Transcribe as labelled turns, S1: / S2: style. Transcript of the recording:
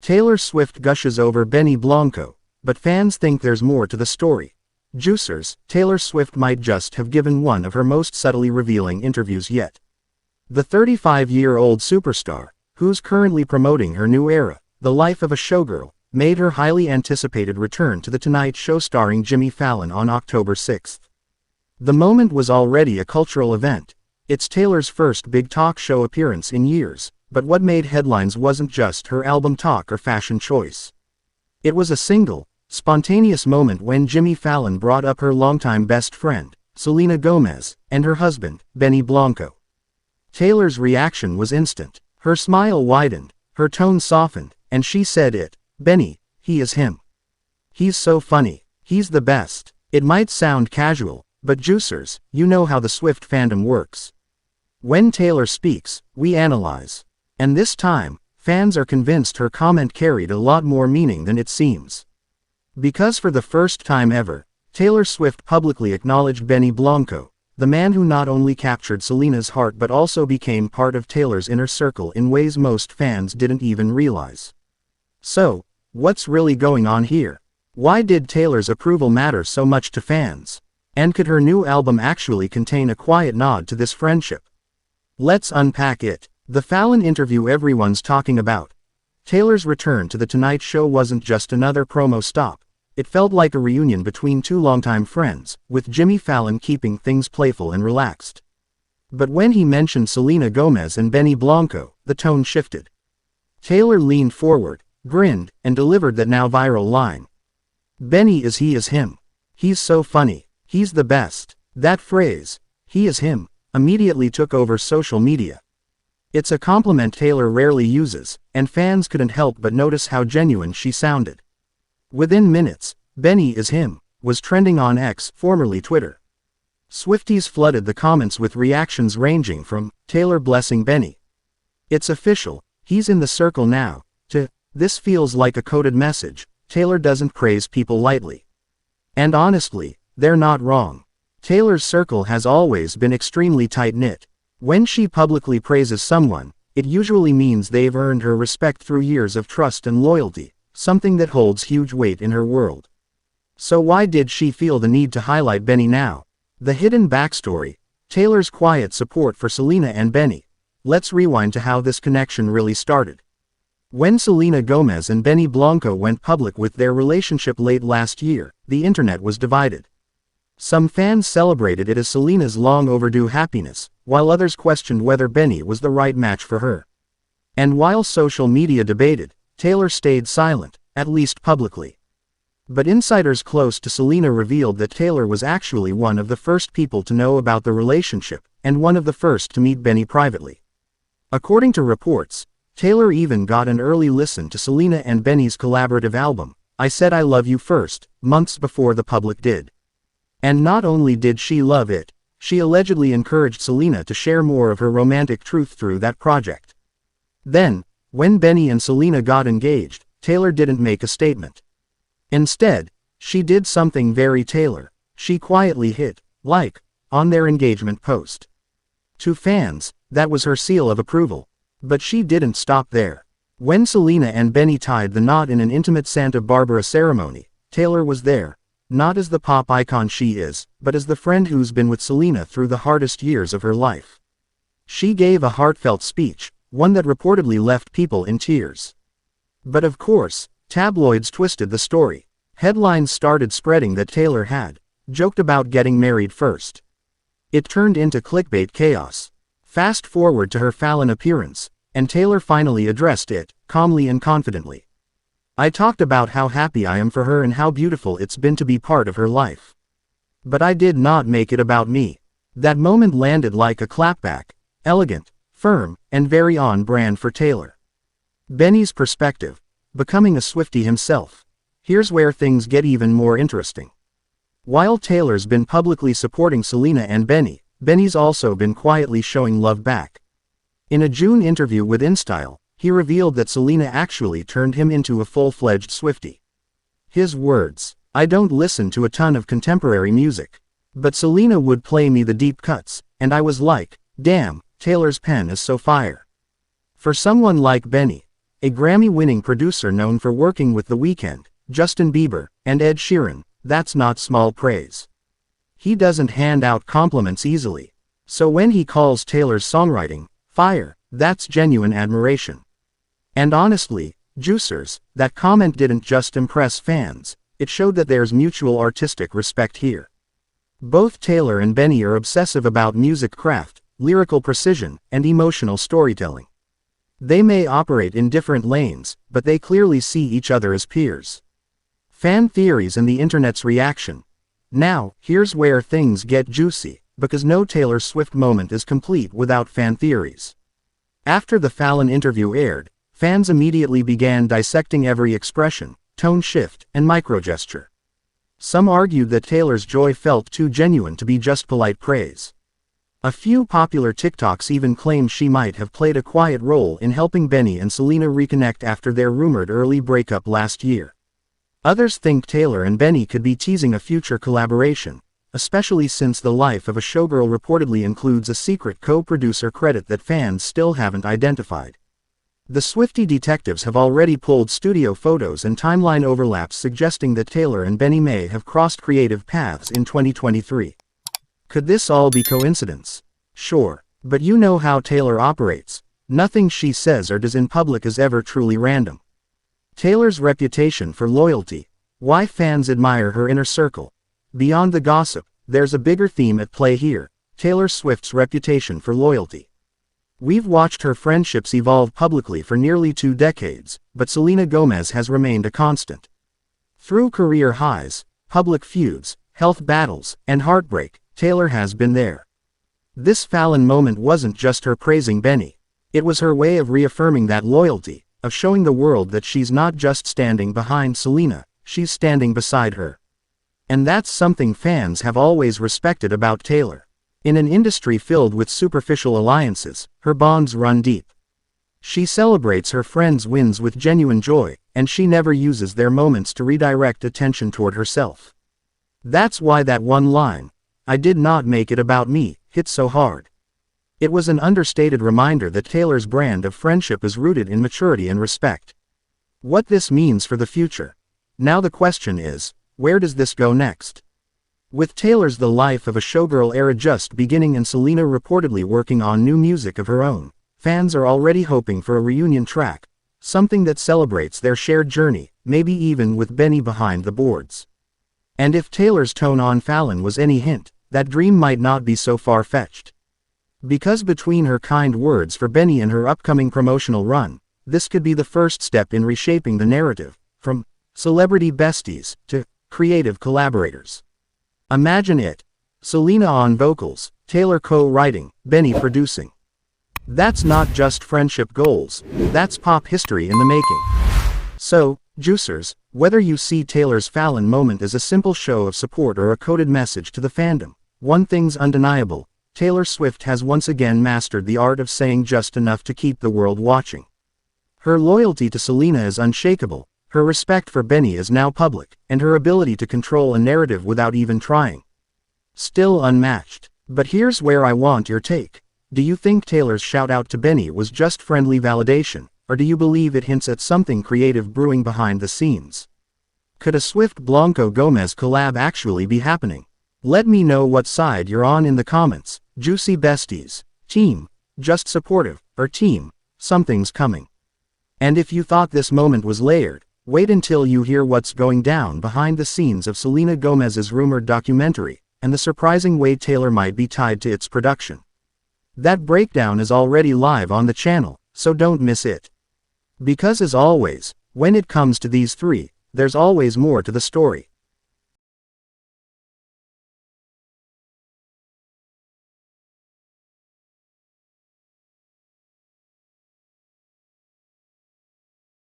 S1: Taylor Swift gushes over Benny Blanco, but fans think there's more to the story. Juicers, Taylor Swift might just have given one of her most subtly revealing interviews yet. The 35-year-old superstar, who's currently promoting her new era, the life of a showgirl, made her highly anticipated return to The Tonight Show starring Jimmy Fallon on October 6. The moment was already a cultural event. It's Taylor's first big talk show appearance in years, but what made headlines wasn't just her album talk or fashion choice. It was a single, spontaneous moment when Jimmy Fallon brought up her longtime best friend, Selena Gomez, and her husband, Benny Blanco. Taylor's reaction was instant. Her smile widened, her tone softened, and she said it, "Benny, he is him. He's so funny. He's the best." It might sound casual, but juicers, you know how the Swift fandom works. When Taylor speaks, we analyze. And this time, fans are convinced her comment carried a lot more meaning than it seems. Because for the first time ever, Taylor Swift publicly acknowledged Benny Blanco, the man who not only captured Selena's heart but also became part of Taylor's inner circle in ways most fans didn't even realize. So, what's really going on here? Why did Taylor's approval matter so much to fans? And could her new album actually contain a quiet nod to this friendship? Let's unpack it. The Fallon interview everyone's talking about. Taylor's return to The Tonight Show wasn't just another promo stop. It felt like a reunion between two longtime friends, with Jimmy Fallon keeping things playful and relaxed. But when he mentioned Selena Gomez and Benny Blanco, the tone shifted. Taylor leaned forward, grinned, and delivered that now viral line. "Benny is he is him. He's so funny. He's the best." That phrase, "he is him," immediately took over social media. It's a compliment Taylor rarely uses, and fans couldn't help but notice how genuine she sounded. Within minutes, "Benny is him" was trending on X, formerly Twitter. Swifties flooded the comments with reactions ranging from, "Taylor blessing Benny. It's official, he's in the circle now," to, "This feels like a coded message, Taylor doesn't praise people lightly." And honestly, they're not wrong. Taylor's circle has always been extremely tight-knit. When she publicly praises someone, it usually means they've earned her respect through years of trust and loyalty, something that holds huge weight in her world. So why did she feel the need to highlight Benny now? The hidden backstory: Taylor's quiet support for Selena and Benny. Let's rewind to how this connection really started. When Selena Gomez and Benny Blanco went public with their relationship late last year, the internet was divided. Some fans celebrated it as Selena's long overdue happiness, while others questioned whether Benny was the right match for her. And while social media debated, Taylor stayed silent, at least publicly. But insiders close to Selena revealed that Taylor was actually one of the first people to know about the relationship, and one of the first to meet Benny privately. According to reports, Taylor even got an early listen to Selena and Benny's collaborative album, "I Said I Love You First," months before the public did. And not only did she love it, she allegedly encouraged Selena to share more of her romantic truth through that project. Then, when Benny and Selena got engaged, Taylor didn't make a statement. Instead, she did something very Taylor. She quietly hit like on their engagement post. To fans, that was her seal of approval. But she didn't stop there. When Selena and Benny tied the knot in an intimate Santa Barbara ceremony, Taylor was there, not as the pop icon she is, but as the friend who's been with Selena through the hardest years of her life. She gave a heartfelt speech, one that reportedly left people in tears. But of course, tabloids twisted the story. Headlines started spreading that Taylor had joked about getting married first. It turned into clickbait chaos. Fast forward to her Fallon appearance, and Taylor finally addressed it, calmly and confidently. "I talked about how happy I am for her and how beautiful it's been to be part of her life. But I did not make it about me." That moment landed like a clapback, elegant, firm, and very on brand for Taylor. Benny's perspective: becoming a Swiftie himself. Here's where things get even more interesting. While Taylor's been publicly supporting Selena and Benny, Benny's also been quietly showing love back. In a June interview with InStyle, he revealed that Selena actually turned him into a full-fledged Swiftie. His words: "I don't listen to a ton of contemporary music. But Selena would play me the deep cuts, and I was like, damn, Taylor's pen is so fire." For someone like Benny, a Grammy-winning producer known for working with The Weeknd, Justin Bieber, and Ed Sheeran, that's not small praise. He doesn't hand out compliments easily. So when he calls Taylor's songwriting fire, that's genuine admiration. And honestly, juicers, that comment didn't just impress fans, it showed that there's mutual artistic respect here. Both Taylor and Benny are obsessive about music craft, lyrical precision, and emotional storytelling. They may operate in different lanes, but they clearly see each other as peers. Fan theories and the internet's reaction. Now, here's where things get juicy, because no Taylor Swift moment is complete without fan theories. After the Fallon interview aired, fans immediately began dissecting every expression, tone shift, and microgesture. Some argued that Taylor's joy felt too genuine to be just polite praise. A few popular TikToks even claimed she might have played a quiet role in helping Benny and Selena reconnect after their rumored early breakup last year. Others think Taylor and Benny could be teasing a future collaboration, especially since The Life of a Showgirl reportedly includes a secret co-producer credit that fans still haven't identified. The Swiftie detectives have already pulled studio photos and timeline overlaps suggesting that Taylor and Benny may have crossed creative paths in 2023. Could this all be coincidence? Sure, but you know how Taylor operates. Nothing she says or does in public is ever truly random. Taylor's reputation for loyalty. Why fans admire her inner circle. Beyond the gossip, there's a bigger theme at play here: Taylor Swift's reputation for loyalty. We've watched her friendships evolve publicly for nearly 2 decades, but Selena Gomez has remained a constant. Through career highs, public feuds, health battles, and heartbreak, Taylor has been there. This Fallon moment wasn't just her praising Benny. It was her way of reaffirming that loyalty, of showing the world that she's not just standing behind Selena, she's standing beside her. And that's something fans have always respected about Taylor. In an industry filled with superficial alliances, her bonds run deep. She celebrates her friends' wins with genuine joy, and she never uses their moments to redirect attention toward herself. That's why that one line, "I did not make it about me," hit so hard. It was an understated reminder that Taylor's brand of friendship is rooted in maturity and respect. What this means for the future. Now the question is, where does this go next? With Taylor's The Life of a Showgirl era just beginning and Selena reportedly working on new music of her own, fans are already hoping for a reunion track, something that celebrates their shared journey, maybe even with Benny behind the boards. And if Taylor's tone on Fallon was any hint, that dream might not be so far-fetched. Because between her kind words for Benny and her upcoming promotional run, this could be the first step in reshaping the narrative, from celebrity besties to creative collaborators. Imagine it. Selena on vocals, Taylor co-writing, Benny producing. That's not just friendship goals, that's pop history in the making. So, juicers, whether you see Taylor's Fallon moment as a simple show of support or a coded message to the fandom, one thing's undeniable: Taylor Swift has once again mastered the art of saying just enough to keep the world watching. Her loyalty to Selena is unshakable. Her respect for Benny is now public, and her ability to control a narrative without even trying, still unmatched. But here's where I want your take. Do you think Taylor's shout-out to Benny was just friendly validation, or do you believe it hints at something creative brewing behind the scenes? Could a Swift-Blanco Gomez collab actually be happening? Let me know what side you're on in the comments. Juicy besties, team, just supportive, or team, something's coming. And if you thought this moment was layered, wait until you hear what's going down behind the scenes of Selena Gomez's rumored documentary, and the surprising way Taylor might be tied to its production. That breakdown is already live on the channel, so don't miss it. Because as always, when it comes to these three, there's always more to the story.